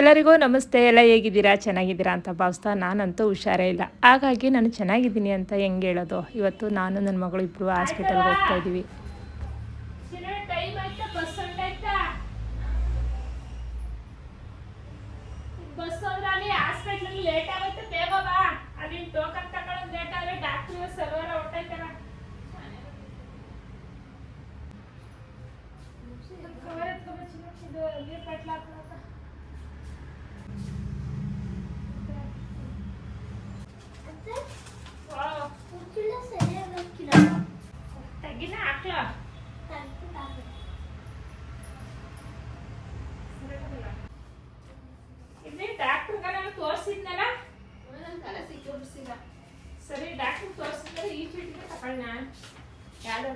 ಎಲ್ಲರಿಗೂ ನಮಸ್ತೆ. ಎಲ್ಲ ಹೇಗಿದ್ದೀರಾ? ಚೆನ್ನಾಗಿದ್ದೀರಾ ಅಂತ ಭಾವಿಸ್ತಾ ನಾನಂತೂ ಹುಷಾರೇ ಇಲ್ಲ. ಹಾಗಾಗಿ ನಾನು ಚೆನ್ನಾಗಿದ್ದೀನಿ ಅಂತ ಹೆಂಗೆ ಹೇಳೋದು. ಇವತ್ತು ನಾನು ನನ್ನ ಮಗಳು ಇಬ್ಬರು ಹಾಸ್ಪಿಟಲ್ಗೆ ಹೋಗ್ತಾ ಇದ್ದೀವಿ. ತೋರಿಸಿದ್ನಲ್ಲ ಸರಿ, ಡಾಕ್ಟರ್ ತೋರಿಸಿದ್ರೆ ಈ ಚೀಟಿಗೆ ತಗೊಳ್ಳ ಯಾರು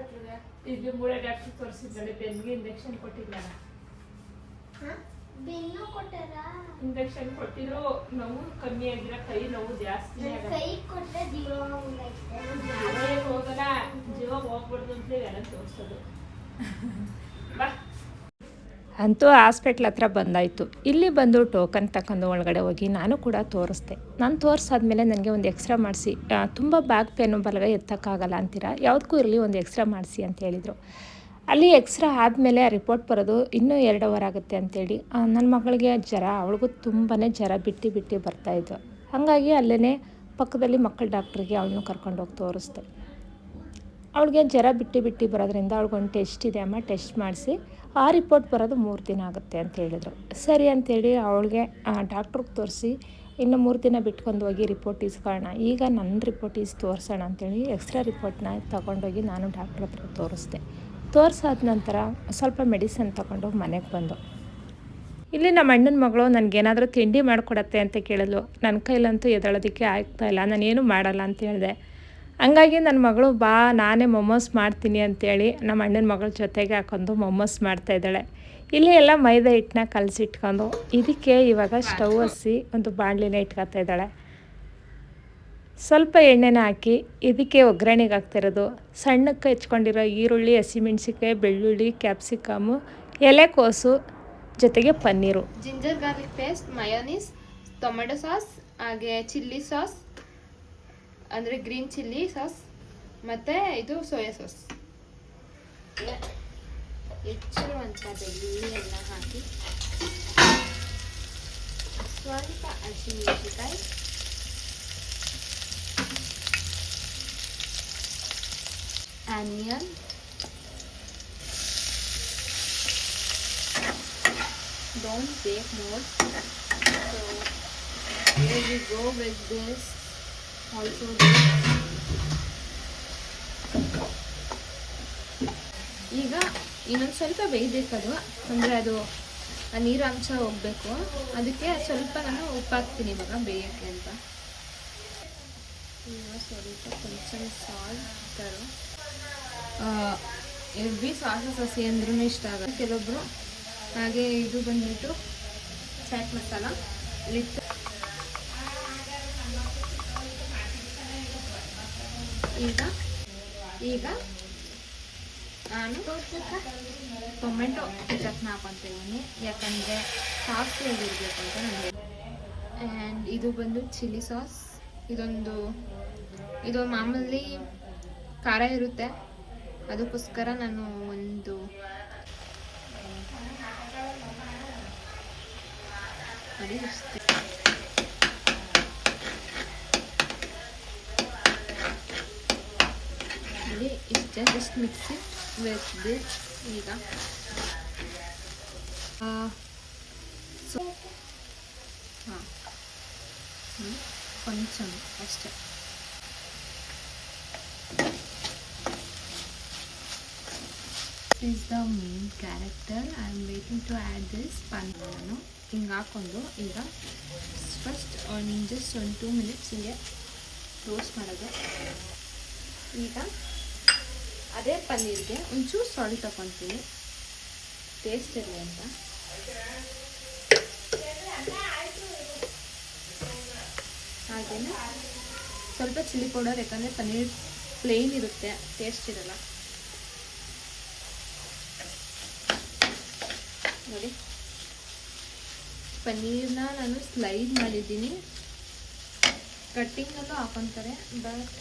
ಇಲ್ಲಿ ಮೂಳೆ ಡಾಕ್ಟರ್ ತೋರಿಸಿದ್ಮೇಲೆ ಬೆನ್ನಿಗೆ ಇಂಜೆಕ್ಷನ್ ಕೊಟ್ಟಿದ್ನಲ್ಲ. ಇಂಜೆಕ್ಷನ್ ಕೊಟ್ಟಿದ್ರು, ನೋವು ಕಮ್ಮಿ ಆಗಿರೋ, ಕೈ ನೋವು ಜಾಸ್ತಿ ಹೋಗಲ್ಲ, ಜೀವ ಹೋಗ್ಬಿಡ್ದು ಅಂತ ಎಲ್ಲ ತೋರಿಸೋದು. ಬಾ ಅಂತೂ ಹಾಸ್ಪಿಟ್ಲ್ ಹತ್ರ ಬಂದಾಯಿತು. ಇಲ್ಲಿ ಬಂದು ಟೋಕನ್ ತಗೊಂಡು ಒಳಗಡೆ ಹೋಗಿ ನಾನು ಕೂಡ ತೋರಿಸ್ದೆ. ನಾನು ತೋರಿಸಾದ್ಮೇಲೆ ನನಗೆ ಒಂದು ಎಕ್ಸ್ರಾ ಮಾಡಿಸಿ, ತುಂಬ ಬ್ಯಾಕ್ ಪೇನು, ಬಲಗೈ ಎತ್ತಕ್ಕಾಗಲ್ಲ ಅಂತೀರಾ, ಯಾವುದಕ್ಕೂ ಇರಲಿ ಒಂದು ಎಕ್ಸ್ರಾ ಮಾಡಿಸಿ ಅಂತ ಹೇಳಿದರು. ಅಲ್ಲಿ ಎಕ್ಸ್ರಾ ಆದಮೇಲೆ ರಿಪೋರ್ಟ್ ಬರೋದು ಇನ್ನೂ 2 ಅವರ್ ಆಗುತ್ತೆ ಅಂತೇಳಿ ನನ್ನ ಮಗಳಿಗೆ ಜ್ವರ, ಅವಳಿಗೂ ತುಂಬಾ ಜ್ವರ ಬಿಟ್ಟು ಬರ್ತಾಯಿದ್ದು. ಹಾಗಾಗಿ ಅಲ್ಲೇ ಪಕ್ಕದಲ್ಲಿ ಮಕ್ಕಳ ಡಾಕ್ಟ್ರಿಗೆ ಅವಳನ್ನು ಕರ್ಕೊಂಡೋಗಿ ತೋರಿಸ್ದೆ. ಅವಳಿಗೆ ಜ್ವರ ಬಿಟ್ಟು ಬರೋದ್ರಿಂದ ಅವಳಿಗೊಂದು ಟೆಸ್ಟ್ ಇದೆ ಅಮ್ಮ, ಟೆಸ್ಟ್ ಮಾಡಿಸಿ ಆ ರಿಪೋರ್ಟ್ ಬರೋದು 3 ದಿನ ಆಗುತ್ತೆ ಅಂತ ಹೇಳಿದರು. ಸರಿ ಅಂತೇಳಿ ಅವಳಿಗೆ ಡಾಕ್ಟ್ರಿಗೆ ತೋರಿಸಿ ಇನ್ನು 3 ದಿನ ಬಿಟ್ಕೊಂಡು ಹೋಗಿ ರಿಪೋರ್ಟ್ ಇಸ್ಕೊಳ್ಳೋಣ, ಈಗ ನನ್ನ ರಿಪೋರ್ಟ್ ತೋರಿಸೋಣ ಅಂತೇಳಿ ಎಕ್ಸ್ಟ್ರಾ ರಿಪೋರ್ಟ್ನ ತೊಗೊಂಡೋಗಿ ನಾನು ಡಾಕ್ಟ್ರ್ ಹತ್ರ ತೋರಿಸ್ದೆ. ತೋರಿಸಾದ ನಂತರ ಸ್ವಲ್ಪ ಮೆಡಿಸಿನ್ ತೊಗೊಂಡು ಮನೆಗೆ ಬಂದು, ಇಲ್ಲಿ ನಮ್ಮ ಅಣ್ಣನ ಮಗಳು ನನಗೇನಾದರೂ ತಿಂಡಿ ಮಾಡಿಕೊಡತ್ತೆ ಅಂತ ಕೇಳಿದ್ಲು. ನನ್ನ ಕೈಲಂತೂ ಎದ್ದೇಳೋದಕ್ಕೆ ಆಗ್ತಾಯಿಲ್ಲ, ನಾನೇನು ಮಾಡಲ್ಲ ಅಂತ ಹೇಳಿದೆ. ಹಂಗಾಗಿ ನನ್ನ ಮಗಳು ಬಾ ನಾನೇ ಮೊಮೋಸ್ ಮಾಡ್ತೀನಿ ಅಂತೇಳಿ ನಮ್ಮ ಅಣ್ಣನ ಮಗಳ ಜೊತೆಗೆ ಹಾಕೊಂಡು ಮೊಮೋಸ್ ಮಾಡ್ತಾಯಿದ್ದಾಳೆ. ಇಲ್ಲಿ ಎಲ್ಲ ಮೈದಾ ಹಿಟ್ಟನ್ನ ಕಲಸಿಟ್ಕೊಂಡು ಇದಕ್ಕೆ ಇವಾಗ ಸ್ಟವ್ ಹಚ್ಚಿ ಒಂದು ಬಾಣಲಿನ ಇಟ್ಕೊತಾ ಇದ್ದಾಳೆ. ಸ್ವಲ್ಪ ಎಣ್ಣೆನ ಹಾಕಿ ಇದಕ್ಕೆ ಒಗ್ಗರಣೆಗೆ ಹಾಕ್ತಿರೋದು ಸಣ್ಣಕ್ಕೆ ಹೆಚ್ಕೊಂಡಿರೋ ಈರುಳ್ಳಿ, ಹಸಿಮೆಣ್ಸಿಕಾಯಿ, ಬೆಳ್ಳುಳ್ಳಿ, ಕ್ಯಾಪ್ಸಿಕಮ್ಮು, ಎಲೆಕೋಸು ಜೊತೆಗೆ paneer, ginger garlic paste, mayonnaise, tomato sauce, ಹಾಗೆ ಚಿಲ್ಲಿ ಸಾಸ್ ಅಂದರೆ ಗ್ರೀನ್ ಚಿಲ್ಲಿ ಸಾಸ್, ಮತ್ತು ಇದು ಸೋಯಾ ಸಾಸ್. ಹೆಚ್ಚಿರುವಂಥ ಬೆಳ್ಳುಳ್ಳಿ ಎಲ್ಲ ಹಾಕಿ, ಸ್ವಲ್ಪ ಹಸಿಮೆಣಸಿನಕಾಯಿ, onion, don't take more, so here we go with this also. ಈಗ ಇನ್ನೊಂದು ಸ್ವಲ್ಪ ಬೇಯಬೇಕದು, ಅಂದರೆ ಅದು ನೀರು ಅಂಶ ಹೋಗಬೇಕು, ಅದಕ್ಕೆ ಸ್ವಲ್ಪ ನಾನು ಉಪ್ಪು ಹಾಕ್ತೀನಿ ಇವಾಗ ಬೇಯೋಕ್ಕೆ ಅಂತ. ಈಗ ಸ್ವಲ್ಪ ಕೊಂಚ ಸಾಲ್ಟ್ ತರೋ, ಎವ್ರಿ ಸಾಸಸ್ ಹಸಿ ಅಂದ್ರೂ ಇಷ್ಟ ಆಗುತ್ತೆ ಕೆಲವೊಬ್ಬರು. ಹಾಗೆ ಇದು ಬಂದ್ಬಿಟ್ಟು ಚಾಟ್ ಮಸಾಲ ಲಿಟ್ಟು. ಈಗ ನಾನು ಟೊಮೆಟೊ ಚಟ್ನಿ ಹಾಕೊತಿದ್ದೀನಿ, ಯಾಕಂದರೆ ಸಾಸ್ ಆಗಿರಬೇಕು ಅಂತ ನನಗೆ. ಆ್ಯಂಡ್ ಇದು ಬಂದು ಚಿಲ್ಲಿ ಸಾಸ್. ಇದು ಮಾಮೂಲಿ ಖಾರ ಇರುತ್ತೆ, ಅದಕ್ಕೋಸ್ಕರ ನಾನು ಒಂದು just mix it with this. ಈಗ ಕೊಂಚం ಅಷ್ಟೇ. is the main character. I am waiting to add this ನಾನು ಹಿಂಗೆ ಹಾಕ್ಕೊಂಡು ಈಗ ಫಸ್ಟ್ ಜಸ್ಟ್ ಒಂದು 2 ಮಿನಿಟ್ಸ್ ಹಿಂಗೆ ರೋಸ್ಟ್ ಮಾಡೋದು. ಈಗ ಅದೇ ಪನ್ನೀರ್ಗೆ ಒಂಚೂರು ಸಾಲ್ಟ್ ತಗೊತೀನಿ ಟೇಸ್ಟ್ ಇರಲಿ ಅಂತ. ಹಾಗೆಯೇ ಸ್ವಲ್ಪ ಚಿಲ್ಲಿ ಪೌಡರ್, ಯಾಕಂದರೆ ಪನ್ನೀರ್ ಪ್ಲೇನ್ ಇರುತ್ತೆ, ಟೇಸ್ಟ್ ಇರಲ್ಲ. ನೋಡಿ ಪನ್ನೀರ್ನ ನಾನು ಸ್ಲೈಡ್ ಮಾಡಿದ್ದೀನಿ. ಕಟ್ಟಿಂಗಲ್ಲೂ ಹಾಕೊತಾರೆ, ಬಟ್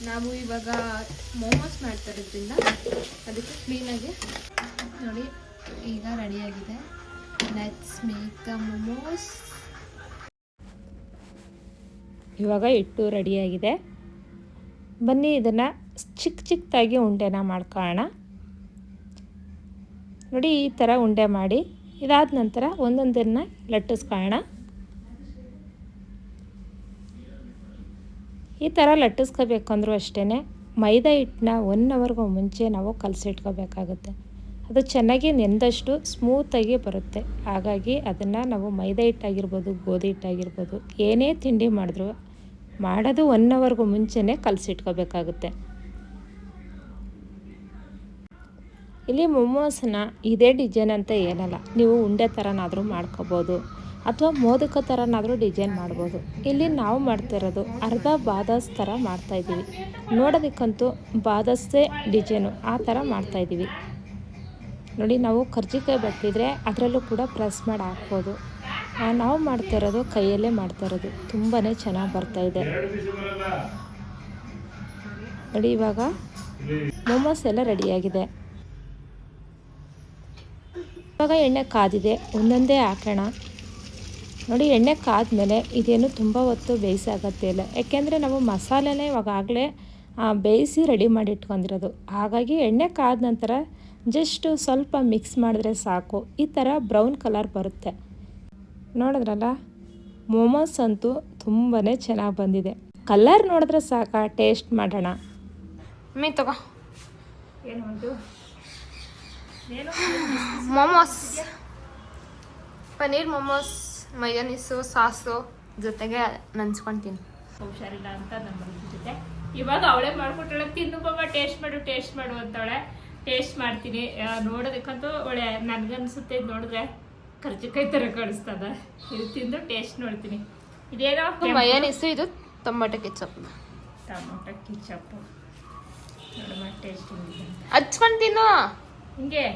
ನಾವು ಇವಾಗ ಮೋಮೋಸ್ ಮಾಡ್ತಾ ಇರೋದ್ರಿಂದ ಅದಕ್ಕೆ ಕ್ಲೀನಾಗಿ ನೋಡಿ ಈಗ ರೆಡಿಯಾಗಿದೆ. Let's make the momos. ಇವಾಗ ಹಿಟ್ಟು ರೆಡಿಯಾಗಿದೆ. ಬನ್ನಿ ಇದನ್ನು ಚಿಕ್ಕದಾಗಿ ಉಂಡೆನ ಮಾಡ್ಕೊಳ್ಳೋಣ. ನೋಡಿ ಈ ಥರ ಉಂಡೆ ಮಾಡಿ ಇದಾದ ನಂತರ ಒಂದೊಂದನ್ನು ಲಟ್ಟಿಸ್ಕೊಳ್ಳೋಣ. ಈ ಥರ ಲಟ್ಟಿಸ್ಕೋಬೇಕು ಅಂದರೂ ಅಷ್ಟೇ ಮೈದಾ ಹಿಟ್ಟನ್ನ 1 ಅವರ್ಗೂ ಮುಂಚೆ ನಾವು ಕಲಸಿಟ್ಕೋಬೇಕಾಗುತ್ತೆ. ಅದು ಚೆನ್ನಾಗಿ ನೆಂದಷ್ಟು ಸ್ಮೂತಾಗಿ ಬರುತ್ತೆ. ಹಾಗಾಗಿ ಅದನ್ನು ನಾವು ಮೈದಾ ಹಿಟ್ಟಾಗಿರ್ಬೋದು, ಗೋಧಿ ಹಿಟ್ಟಾಗಿರ್ಬೋದು, ಏನೇ ತಿಂಡಿ ಮಾಡಿದ್ರು ಮಾಡೋದು 1 ಅವರ್ಗೂ ಮುಂಚೆನೇ ಕಲಸಿಟ್ಕೋಬೇಕಾಗುತ್ತೆ. ಇಲ್ಲಿ ಮೊಮೋಸನ್ನ ಇದೇ ಡಿಸೈನ್ ಅಂತ ಏನಲ್ಲ, ನೀವು ಉಂಡೆ ಥರನಾದರೂ ಮಾಡ್ಕೋಬೋದು ಅಥವಾ ಮೋದಕ ಥರನಾದರೂ ಡಿಸೈನ್ ಮಾಡ್ಬೋದು. ಇಲ್ಲಿ ನಾವು ಮಾಡ್ತಿರೋದು ಅರ್ಧ ಬಾದಾಸ್ ಥರ ಮಾಡ್ತಾಯಿದ್ದೀವಿ. ನೋಡೋದಕ್ಕಂತೂ ಬಾದಾಸೇ ಡಿಸೈನು ಆ ಥರ ಮಾಡ್ತಾಯಿದ್ದೀವಿ. ನೋಡಿ ನಾವು ಕರ್ಜಿಕಾಯಿ ಬಟ್ಟಿದ್ರೆ ಅದರಲ್ಲೂ ಕೂಡ ಪ್ರೆಸ್ ಮಾಡಿ ಹಾಕ್ಬೋದು. ನಾವು ಮಾಡ್ತಾಯಿರೋದು ಕೈಯಲ್ಲೇ ಮಾಡ್ತಾಯಿರೋದು, ತುಂಬಾ ಚೆನ್ನಾಗಿ ಬರ್ತಾಯಿದೆ. ನೋಡಿ ಇವಾಗ ಮೊಮೋಸ್ ಎಲ್ಲ ರೆಡಿಯಾಗಿದೆ. ಇವಾಗ ಎಣ್ಣೆ ಕಾದಿದೆ, ಒಂದೊಂದೇ ಹಾಕೋಣ. ನೋಡಿ ಎಣ್ಣೆ ಕಾದ್ಮೇಲೆ ಇದೇನು ತುಂಬ ಹೊತ್ತು ಬೇಯಿಸಾಗತ್ತೆ ಇಲ್ಲ, ಯಾಕೆಂದರೆ ನಾವು ಮಸಾಲೆನೇ ಇವಾಗಲೇ ಬೇಯಿಸಿ ರೆಡಿ ಮಾಡಿ ಇಟ್ಕೊಂಡಿರೋದು. ಹಾಗಾಗಿ ಎಣ್ಣೆ ಕಾದ ನಂತರ ಜಸ್ಟ್ ಸ್ವಲ್ಪ ಮಿಕ್ಸ್ ಮಾಡಿದ್ರೆ ಸಾಕು, ಈ ಥರ ಬ್ರೌನ್ ಕಲರ್ ಬರುತ್ತೆ. ನೋಡಿದ್ರಲ್ಲ, ಮೊಮೋಸ್ ಅಂತೂ ತುಂಬಾ ಚೆನ್ನಾಗಿ ಬಂದಿದೆ. ಕಲರ್ ನೋಡಿದ್ರೆ ಸಾಕು, ಟೇಸ್ಟ್ ಮಾಡೋಣ. ತಗೋ ಏನು ಉಂಟು ಮೊಮೋಸ್, ಪನ್ನೀರ್ ಮೊಮೋಸ್, ಮಯೋನೀಸು ಸಾಸು ಜೊತೆಗೆ ನಂಚ್ಕೊತೀನಿ. ಹುಷಾರಿಲ್ಲ ಅಂತ ನಮ್ಮ ಜೊತೆ ಇವಾಗ ಅವಳೇ ಮಾಡ್ಕೊಟ್ಟಾಳೆ. ತಿನ್ನು ಬಾಬಾ, ಟೇಸ್ಟ್ ಮಾಡು ಅಂತವಳೆ. ಟೇಸ್ಟ್ ಮಾಡ್ತೀನಿ. ನೋಡೋದಕ್ಕಂತೂ ಒಳ್ಳೆ ನನಗನ್ಸುತ್ತೆ. ಇದು ನೋಡಿದ್ರೆ ಕರ್ಜಿಕಾಯಿ ಥರ ಕಾಣಿಸ್ತದ. ಇದು ತಿಂದು ಟೇಸ್ಟ್ ನೋಡ್ತೀನಿ. ಇದೇನೋ ಮಯೋನೀಸು, ಇದು ಟೊಮೊಟೊ ಕೆಚಪ್. ನೋಡಮ್ಮ ಟೇಸ್ಟ್ ಹಚ್ಕೊಂಡು ತಿನ್ನು. ಹಿಂಗೆ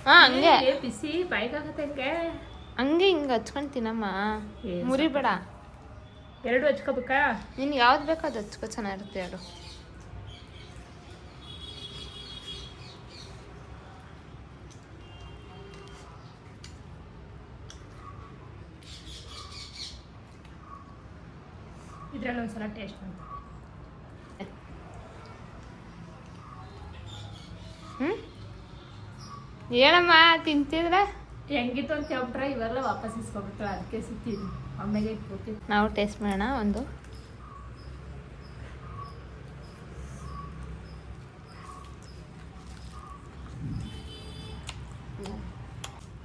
ಹಂಗೆ ಬಿಸಿ ಬಾಯಿಗಾಗತ್ತೆ. ಹಂಗೆ ಹಿಂಗೆ ಹಚ್ಕೊಂಡು ತಿನ್ನಮ್ಮ, ಮುರಿಬೇಡ. 2 ಹಚ್ಕೋಬೇಕಾ? ನಿನ್ಗೆ ಯಾವ್ದು ಬೇಕೋ ಅದು ಹಚ್ಕೊ, ಚೆನ್ನಾಗಿರುತ್ತೆ ಅದು. ಇದರಲ್ಲಿ ಒಂದ್ಸಲ ಟೇಸ್ಟ್ ಮಾಡ್ತೀನಿ. ಏನಮ್ಮ ತಿಂತಿದ್ರೆ ಹೆಂಗಿತ್ತು ಅಂತ ಹೇಳ್ಬಿಟ್ರೆ ಇವೆಲ್ಲ ವಾಪಸ್ ಇಸ್ಕೊಬಿಟ್ರೆ ಅದಕ್ಕೆ ಸಿಕ್ತಿದ್ವಿ. ಆಮೇಲೆ ಇಟ್ಬಿಟ್ಟು ನಾವು ಟೇಸ್ಟ್ ಮಾಡೋಣ ಒಂದು.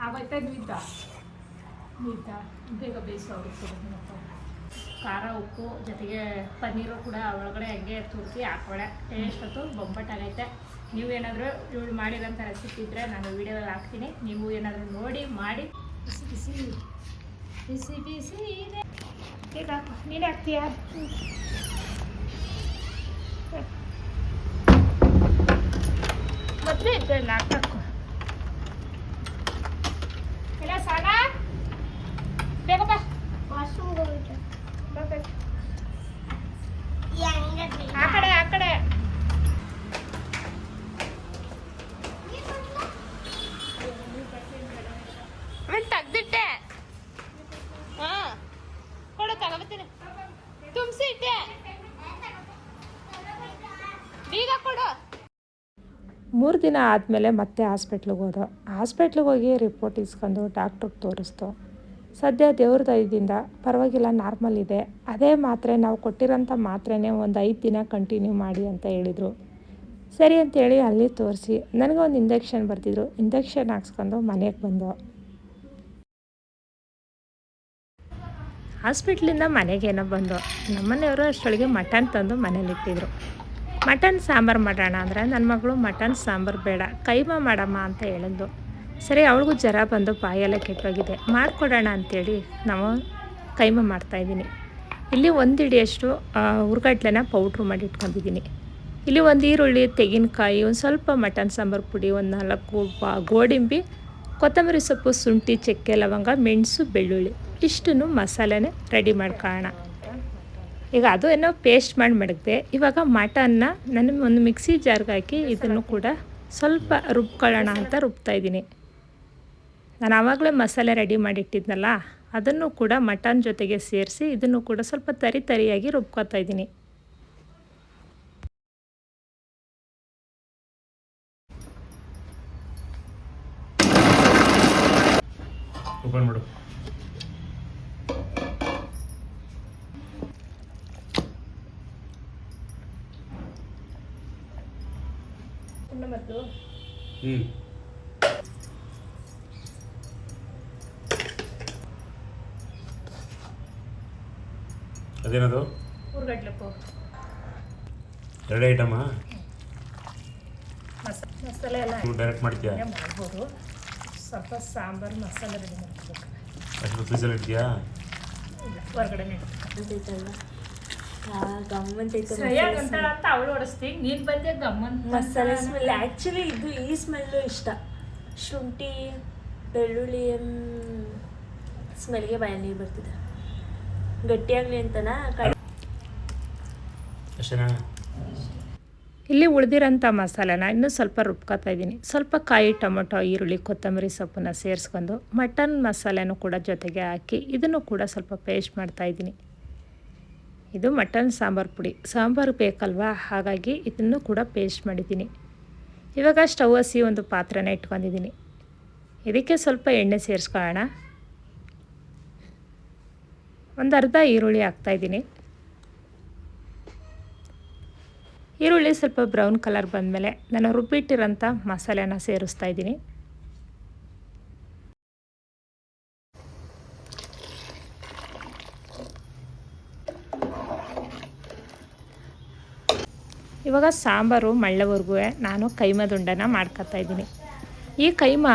ಆಗೋಯ್ತಾ? ನೀತಾ ಬೇಗ ಬೇಯಿಸೋರು. ಖಾರ ಉಪ್ಪು ಜೊತೆಗೆ ಪನ್ನೀರು ಕೂಡ ಒಳಗಡೆ ಹಂಗೆ ತುರ್ಕಿ ಹಾಕೊಳ್ಳೆ. ಟೇಸ್ಟ್ ಅಂತೂ ಬೊಂಬಟ್ಟಾಗೈತೆ. ನೀವೇನಾದರೂ ಇವಳು ಮಾಡಿರೋಂಥ ರೆಸಿಪಿ ಇದ್ದರೆ ನಾನು ವೀಡಿಯೋದಲ್ಲಿ ಹಾಕ್ತೀನಿ. ನೀವು ಏನಾದರೂ ನೋಡಿ ಮಾಡಿ. ಬಿಸಿ ಬಿಸಿ ಬಿಸಿ ಬಿಸಿ ಇದೆ. ಈಗ ನೀನು ಹಾಕ್ತೀಯಾ? ಮೊದಲೇ ಇದ್ದಲ್ಲ ಹಾಕಕ್ಕು ಎಲ್ಲ ಸಾಲ ಬೇಗ ಬಾ. ಆ ಕಡೆ ತೆಗ್ದಿಟ್ಟೆ. ಕೊಡು, ತಗೋಬತ್ತೀನಿ. ತುಂಬಿಸಿ ಇಟ್ಟೆ, ಬೀಗ ಕೊಡು. 3 ದಿನ ಆದಮೇಲೆ ಮತ್ತೆ ಹಾಸ್ಪಿಟ್ಲಿಗೆ ಹೋಗಿ ರಿಪೋರ್ಟ್ ಇಸ್ಕೊಂಡು ಡಾಕ್ಟ್ರಿಗೆ ತೋರಿಸ್ತು. ಸದ್ಯ ದೇವ್ರ ದಯದಿಂದ ಪರವಾಗಿಲ್ಲ, ನಾರ್ಮಲ್ ಇದೆ. ಅದೇ ಮಾತ್ರೆ ನಾವು ಕೊಟ್ಟಿರೋಂಥ ಮಾತ್ರೆನೇ ಒಂದು 5 ದಿನ ಕಂಟಿನ್ಯೂ ಮಾಡಿ ಅಂತ ಹೇಳಿದರು. ಸರಿ ಅಂತೇಳಿ ಅಲ್ಲಿ ತೋರಿಸಿ ನನಗೆ ಒಂದು ಇಂಜೆಕ್ಷನ್ ಬರ್ತಿದ್ರು. ಇಂಜೆಕ್ಷನ್ ಹಾಕ್ಸ್ಕೊಂಡು ಮನೆಗೆ ಬಂದು ಹಾಸ್ಪಿಟ್ಲಿಂದ ಮನೆಗೇನೋ ಬಂದು ನಮ್ಮನೆಯವರು ಅಷ್ಟೊಳಗೆ ಮಟನ್ ತಂದು ಮನೇಲಿಟ್ಟಿದ್ರು. ಮಟನ್ ಸಾಂಬಾರು ಮಾಡೋಣ ಅಂದರೆ ನನ್ನ ಮಗಳು ಮಟನ್ ಸಾಂಬಾರು ಬೇಡ, ಕೈಮಾ ಮಾಡಮ್ಮ ಅಂತ ಹೇಳಿದ್ಲು. ಸರಿ, ಅವಳಿಗೂ ಜ್ವರ ಬಂದು ಬಾಯೆಲ್ಲ ಕೆಟ್ಟೋಗಿದೆ, ಮಾಡಿಕೊಡೋಣ ಅಂಥೇಳಿ ನಾವು ಕೈಮಾ ಮಾಡ್ತಾಯಿದ್ದೀನಿ. ಇಲ್ಲಿ 1 ಹಿಡಿಯಷ್ಟು ಹುರ್ಗಡ್ಲೆನ ಪೌಡ್ರು ಮಾಡಿ ಇಟ್ಕೊಂಡಿದ್ದೀನಿ. ಇಲ್ಲಿ 1 ಈರುಳ್ಳಿ, ತೆಂಗಿನಕಾಯಿ, ಒಂದು ಸ್ವಲ್ಪ ಮಟನ್ ಸಾಂಬಾರು ಪುಡಿ, ಒಂದು 4 ಗೋಡಂಬಿ, ಕೊತ್ತಂಬರಿ ಸೊಪ್ಪು, ಶುಂಠಿ, ಚಕ್ಕೆ, ಲವಂಗ, ಮೆಣಸು, ಬೆಳ್ಳುಳ್ಳಿ ಇಷ್ಟನ್ನು ಮಸಾಲೆನೇ ರೆಡಿ ಮಾಡ್ಕೊಳ್ಳೋಣ. ಈಗ ಅದು ಏನೋ ಪೇಸ್ಟ್ ಮಾಡಿ ಮಡಗಿದೆ. ಇವಾಗ ಮಟನ್ನ ನಾನು ಒಂದು ಮಿಕ್ಸಿ ಜಾರ್ಗೆ ಹಾಕಿ ಇದನ್ನು ಕೂಡ ಸ್ವಲ್ಪ ರುಬ್ಕೊಳ್ಳೋಣ ಅಂತ ರುಬ್ತಾಯಿದ್ದೀನಿ. ನಾನು ಆವಾಗಲೇ ಮಸಾಲೆ ರೆಡಿ ಮಾಡಿಟ್ಟಿದ್ನಲ್ಲ, ಅದನ್ನು ಕೂಡ ಮಟನ್ ಜೊತೆಗೆ ಸೇರಿಸಿ ಇದನ್ನು ಕೂಡ ಸ್ವಲ್ಪ ತರಿಯಾಗಿ ರುಬ್ಕೊತಾ ಇದ್ದೀನಿ. ಓಪನ್ ಮಾಡು. ಅದೇನದು? ಹುರ್ಗಡ್ಲೆಪ್ಪು ಎರಡು ಐಟಮಾ? ಮಸಾಲೆ ಎಲ್ಲ ಡೈರೆಕ್ಟ್ ಮಾಡ್ತೀಯಾ? ಮಾಡ್ಬೋದು. ಸ್ವಲ್ಪ ಸಾಂಬಾರು ಮಸಾಲೆ ರೆಡಿ ಮಾಡ್ಕೋಬೇಕು. ಅಷ್ಟು ಫ್ರಿಜಲ್ಲಿ ಇಡ್ತೀಯಾ? ಇಲ್ಲ, ಹೊರಗಡೆ ಅಂತ ಅವಳು ಹೊಡಿಸ್ತಿ. ನೀನು ಬಂದೆ ಗಮ್ಮಂತ ಮಸಾಲೆ ಸ್ಮೆಲ್. ಆ್ಯಕ್ಚುಲಿ ಇದು ಈ ಸ್ಮೆಲ್ಲು ಇಷ್ಟ. ಶುಂಠಿ ಬೆಳ್ಳುಳ್ಳಿ ಸ್ಮೆಲ್ಗೆ ಬಾಯಲ್ಲಿ ನೀರು ಬರ್ತಿದೆ. ಗಟ್ಟಿಯಾಗಲಿ ಅಂತನಾ? ಅಷ್ಟೇನಾ? ಇಲ್ಲಿ ಉಳಿದಿರೋಂಥ ಮಸಾಲೆನ ಇನ್ನೂ ಸ್ವಲ್ಪ ರುಬ್ಕೊತಾ ಇದ್ದೀನಿ. ಸ್ವಲ್ಪ ಕಾಯಿ, ಟೊಮೊಟೊ, ಈರುಳ್ಳಿ, ಕೊತ್ತಂಬರಿ ಸೊಪ್ಪನ್ನ ಸೇರಿಸ್ಕೊಂಡು ಮಟನ್ ಮಸಾಲೆನೂ ಕೂಡ ಜೊತೆಗೆ ಹಾಕಿ ಇದನ್ನು ಕೂಡ ಸ್ವಲ್ಪ ಪೇಸ್ಟ್ ಮಾಡ್ತಾಯಿದ್ದೀನಿ. ಇದು ಮಟನ್ ಸಾಂಬಾರು ಪುಡಿ. ಸಾಂಬಾರು ಬೇಕಲ್ವಾ, ಹಾಗಾಗಿ ಇದನ್ನು ಕೂಡ ಪೇಸ್ಟ್ ಮಾಡಿದ್ದೀನಿ. ಇವಾಗ ಸ್ಟವ್ ಹಸಿ ಒಂದು ಪಾತ್ರೆನ ಇಟ್ಕೊಂಡಿದ್ದೀನಿ. ಇದಕ್ಕೆ ಸ್ವಲ್ಪ ಎಣ್ಣೆ ಸೇರಿಸ್ಕೊಳ್ಳೋಣ. ಒಂದು ಅರ್ಧ ಈರುಳ್ಳಿ ಹಾಕ್ತಾಯಿದ್ದೀನಿ. ಈರುಳ್ಳಿ ಸ್ವಲ್ಪ ಬ್ರೌನ್ ಕಲರ್ ಬಂದಮೇಲೆ ನಾನು ರುಬ್ಬಿಟ್ಟಿರೋಂಥ ಮಸಾಲೆನ ಸೇರಿಸ್ತಾ ಇದ್ದೀನಿ. ಇವಾಗ ಸಾಂಬಾರು ಮಳ್ಳವರೆಗೂ ನಾನು ಕೈಮದುಂಡನ ಮಾಡ್ಕೊತಾ ಇದ್ದೀನಿ. ಈ ಕೈಮ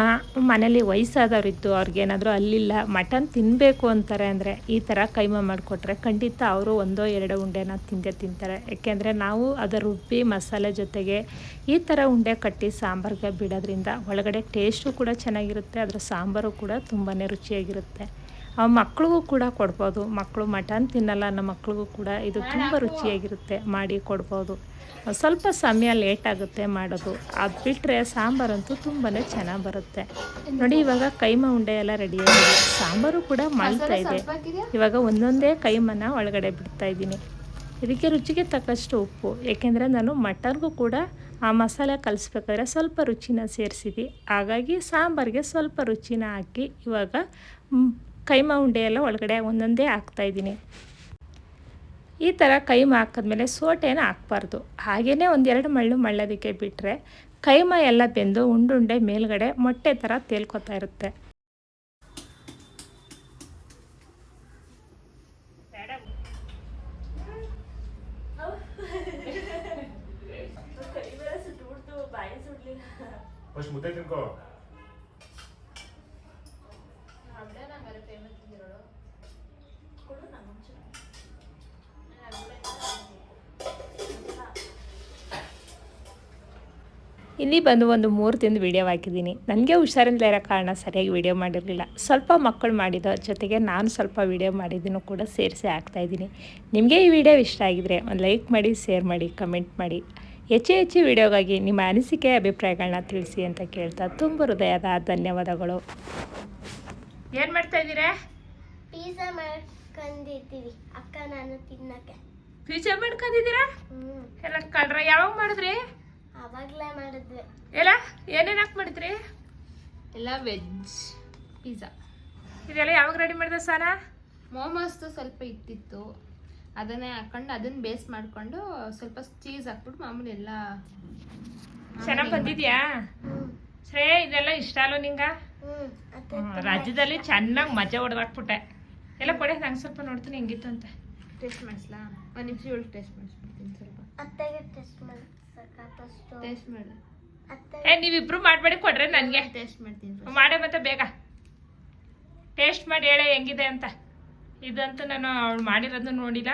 ಮನೇಲಿ ವಯಸ್ಸಾದವರಿದ್ದು ಅವ್ರಿಗೇನಾದರೂ ಅಲ್ಲಿಲ್ಲ ಮಟನ್ ತಿನ್ನಬೇಕು ಅಂತಾರೆ ಅಂದರೆ ಈ ಥರ ಕೈಮ ಮಾಡಿಕೊಟ್ರೆ ಖಂಡಿತ ಅವರು 1-2 ಉಂಡೆನ ತಿಂತಾರೆ. ಏಕೆಂದರೆ ನಾವು ಅದರ ರುಬ್ಬಿ ಮಸಾಲೆ ಜೊತೆಗೆ ಈ ಥರ ಉಂಡೆ ಕಟ್ಟಿ ಸಾಂಬಾರಿಗೆ ಬಿಡೋದ್ರಿಂದ ಒಳಗಡೆ ಟೇಸ್ಟು ಕೂಡ ಚೆನ್ನಾಗಿರುತ್ತೆ, ಅದರ ಸಾಂಬಾರು ಕೂಡ ತುಂಬಾ ರುಚಿಯಾಗಿರುತ್ತೆ. ಆ ಮಕ್ಳಿಗೂ ಕೂಡ ಕೊಡ್ಬೋದು. ಮಕ್ಕಳು ಮಟನ್ ತಿನ್ನಲ್ಲ ಅನ್ನೋ ಮಕ್ಳಿಗೂ ಕೂಡ ಇದು ತುಂಬ ರುಚಿಯಾಗಿರುತ್ತೆ, ಮಾಡಿ ಕೊಡ್ಬೋದು. ಸ್ವಲ್ಪ ಸಮಯ ಲೇಟ್ ಆಗುತ್ತೆ ಮಾಡೋದು, ಅದು ಬಿಟ್ಟರೆ ಸಾಂಬಾರಂತೂ ತುಂಬಾ ಚೆನ್ನಾಗಿ ಬರುತ್ತೆ. ನೋಡಿ ಇವಾಗ ಕೈಮ ಉಂಡೆ ಎಲ್ಲ ರೆಡಿಯಾಗಿದೆ. ಸಾಂಬಾರು ಕೂಡ ಮಾಡ್ತಾ ಇದೆ. ಇವಾಗ ಒಂದೊಂದೇ ಕೈಮನ ಒಳಗಡೆ ಬಿಡ್ತಾ ಇದ್ದೀನಿ. ಇದಕ್ಕೆ ರುಚಿಗೆ ತಕ್ಕಷ್ಟು ಉಪ್ಪು, ಏಕೆಂದರೆ ನಾನು ಮಟನ್ಗೂ ಕೂಡ ಆ ಮಸಾಲೆ ಕಲಿಸ್ಬೇಕಾದ್ರೆ ಸ್ವಲ್ಪ ರುಚಿನ ಸೇರಿಸಿದ್ವಿ. ಹಾಗಾಗಿ ಸಾಂಬಾರಿಗೆ ಸ್ವಲ್ಪ ರುಚಿನ ಹಾಕಿ ಇವಾಗ ಕೈಮ ಉಂಡೆ ಎಲ್ಲ ಒಳಗಡೆ ಒಂದೊಂದೇ ಹಾಕ್ತಾಯಿದ್ದೀನಿ. ಈ ಥರ ಕೈಮ ಹಾಕಿದ್ಮೇಲೆ ಸೋಟೆನ ಹಾಕ್ಬಾರ್ದು, ಹಾಗೇ 1-2 ಮಳ್ಳೋದಕ್ಕೆ ಬಿಟ್ಟರೆ ಕೈಮ ಎಲ್ಲ ಬೆಂದು ಉಂಡುಂಡೆ ಮೇಲ್ಗಡೆ ಮೊಟ್ಟೆ ಥರ ತೇಲ್ಕೊತಾ ಇರುತ್ತೆ. ಫಸ್ಟ್ ಮುದ್ದೆ ತಿನ್ಕೋ. ಇಲ್ಲಿ ಬಂದು ಒಂದು 3 ದಿನದ ವೀಡಿಯೋ ಹಾಕಿದ್ದೀನಿ. ನನಗೆ ಹುಷಾರಿಲ್ಲದೆ ಇರೋ ಕಾರಣ ಸರಿಯಾಗಿ ವೀಡಿಯೋ ಮಾಡಿರಲಿಲ್ಲ. ಸ್ವಲ್ಪ ಮಕ್ಕಳು ಮಾಡಿದೋ ಜೊತೆಗೆ ನಾನು ಸ್ವಲ್ಪ ವೀಡಿಯೋ ಮಾಡಿದ್ದನ್ನು ಕೂಡ ಸೇರಿಸಿ ಹಾಕ್ತಾಯಿದ್ದೀನಿ. ನಿಮಗೆ ಈ ವಿಡಿಯೋ ಇಷ್ಟ ಆಗಿದರೆ ಒಂದು ಲೈಕ್ ಮಾಡಿ, ಶೇರ್ ಮಾಡಿ, ಕಮೆಂಟ್ ಮಾಡಿ. ಹೆಚ್ಚು ವಿಡಿಯೋಗಾಗಿ ನಿಮ್ಮ ಅನಿಸಿಕೆ ಅಭಿಪ್ರಾಯಗಳನ್ನ ತಿಳಿಸಿ ಅಂತ ಕೇಳ್ತಾ ತುಂಬ ಹೃದಯದ ಧನ್ಯವಾದಗಳು. ಏನು ಮಾಡ್ತಾ ಇದ್ದೀರಾ? ಪಿಜ್ಜಾ ಮಾಡ್ಕೊಂಡಿದ್ದೀವಿ ಅಕ್ಕ ನಾನು ತಿನ್ನಕ್ಕೆ. ಪಿಜ್ಜಾ ಮಾಡ್ಕೊಂಡಿದ್ದೀರಾ? ಎಲ್ಲ ಕಳ್ರ ಯಾವಾಗ ಮಾಡಿದ್ರಿ? ಅವಾಗಲೇ ಮಾಡಿದ್ವಿ. ಎಲ್ಲ ಏನೇನು ಹಾಕಿ ಮಾಡಿದ್ರಿ? ಎಲ್ಲ ವೆಜ್ ಪಿಜ್ಜಾ. ಇದೆಲ್ಲ ಯಾವಾಗ ರೆಡಿ ಮಾಡಿದೆ ಸಾನಾ? ಮೋಮೋಸ್ದು ಸ್ವಲ್ಪ ಇಟ್ಟಿತ್ತು, ಅದನ್ನೇ ಹಾಕೊಂಡು ಅದನ್ನ ಬೇಸ್ ಮಾಡಿಕೊಂಡು ಸ್ವಲ್ಪ ಚೀಸ್ ಹಾಕ್ಬಿಟ್ಟು ಮಾಮೂಲಿ ಎಲ್ಲ ಚೆನ್ನಾಗಿ ಬಂದಿದ್ಯಾ? ಸೇ ಇದೆಲ್ಲ ಇಷ್ಟ ಅಲ್ವ ನಿಂಗ? ರಾಜ್ಯದಲ್ಲಿ ಚೆನ್ನಾಗಿ ಮಜಾ ಹೊಡೆದಾಕ್ಬಿಟ್ಟೆ. ಎಲ್ಲ ಕೊಡೆ, ನಂಗೆ ಸ್ವಲ್ಪ ನೋಡ್ತೀನಿ ಹೆಂಗಿತ್ತು ಅಂತ. ಟೇಸ್ಟ್ ಮಾಡಿಸ್ಲಾ? ಒಂದು ನಿಮಿಷ ಒಳಗೆ ಟೇಸ್ಟ್ ಮಾಡಿಸ್ಬಿಡ್ತೀನಿ ಸ್ವಲ್ಪ. ಅತ್ತೆಗೆ ಟೆಸ್ಟ್ ಮಾಡಿ ಟೇಸ್ಟ್ ಮಾಡು. ನೀವಿಬ್ರು ಮಾಡಬೇಡಿ, ಕೊಡ್ರೆ ನನಗೆ ಟೇಸ್ಟ್ ಮಾಡ್ತೀನಿ. ಮಾಡೇ ಮತ್ತೆ ಬೇಗ ಟೇಸ್ಟ್ ಮಾಡಿ ಹೇಳೆ ಹೆಂಗಿದೆ ಅಂತ. ಇದಂತೂ ನಾನು ಅವಳು ಮಾಡಿರೋದು ನೋಡಿಲ್ಲ,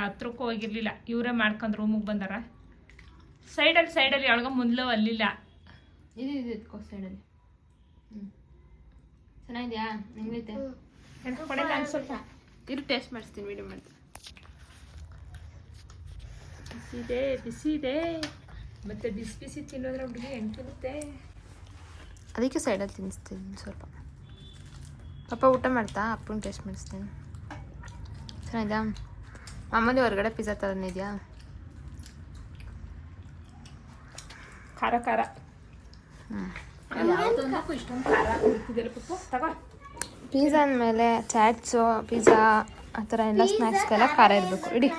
ಹತ್ರಕ್ಕೂ ಹೋಗಿರ್ಲಿಲ್ಲ. ಇವರೇ ಮಾಡ್ಕೊಂಡು ರೂಮಿಗೆ ಬಂದಾರ. ಸೈಡಲ್ಲಿ ಅವಳಿಗೆ ಮುಂದ್ಲು ಅಲ್ಲಿಲ್ಲ. ಇದು ಇಟ್ಕೋ ಸೈಡಲ್ಲಿ. ಚೆನ್ನಾಗಿದ್ಯಾ? ಹೆಂಗೈತೆ? ಕೊಡೆ ನಾನು ಸ್ವಲ್ಪ ಇರು ಟೇಸ್ಟ್ ಮಾಡಿಸ್ತೀನಿ ವಿಡಿಯೋ ಮಾಡ್ತೀನಿ. ಬಿಸಿ ಇದೆ ಮತ್ತೆ ಬಿಸಿ ಬಿಸಿ ತಿನ್ನೋದ್ರೆ ಹುಡುಗಿ ಹೆಂಗೆ ತಿನ್ನುತ್ತೆ. ಅದಕ್ಕೆ ಸೈಡಲ್ಲಿ ತಿನ್ನಿಸ್ತೀನಿ ಸ್ವಲ್ಪ. ಪಾಪ ಊಟ ಮಾಡ್ತಾ ಅಪ್ಪನ ಟೇಸ್ಟ್ ಮಾಡಿಸ್ತೀನಿ. ಚೆನ್ನಾಗಿದ್ಯಾ? ಮಾಮೂಲಿ ಹೊರಗಡೆ ಪಿಜ್ಜಾ ಥರನೇ ಇದೆಯಾ? ಖಾರ ಖಾರ ಯಾವುದೊಂದಕ್ಕೂ ಇಷ್ಟೊಂದು ಖಾರ ಇರ್ತಿದ್ದಿಲ್ಲ ಪಪ್ಪು. ತಗೋ ಪಿಜ್ಜಾ ಅಂದಮೇಲೆ ಚಾಟ್ಸು ಪಿಜ್ಜಾ ಆ ಥರ ಎಲ್ಲ ಸ್ನ್ಯಾಕ್ಸ್ಗೆಲ್ಲ ಖಾರ ಇರಬೇಕು. ಇಡಿ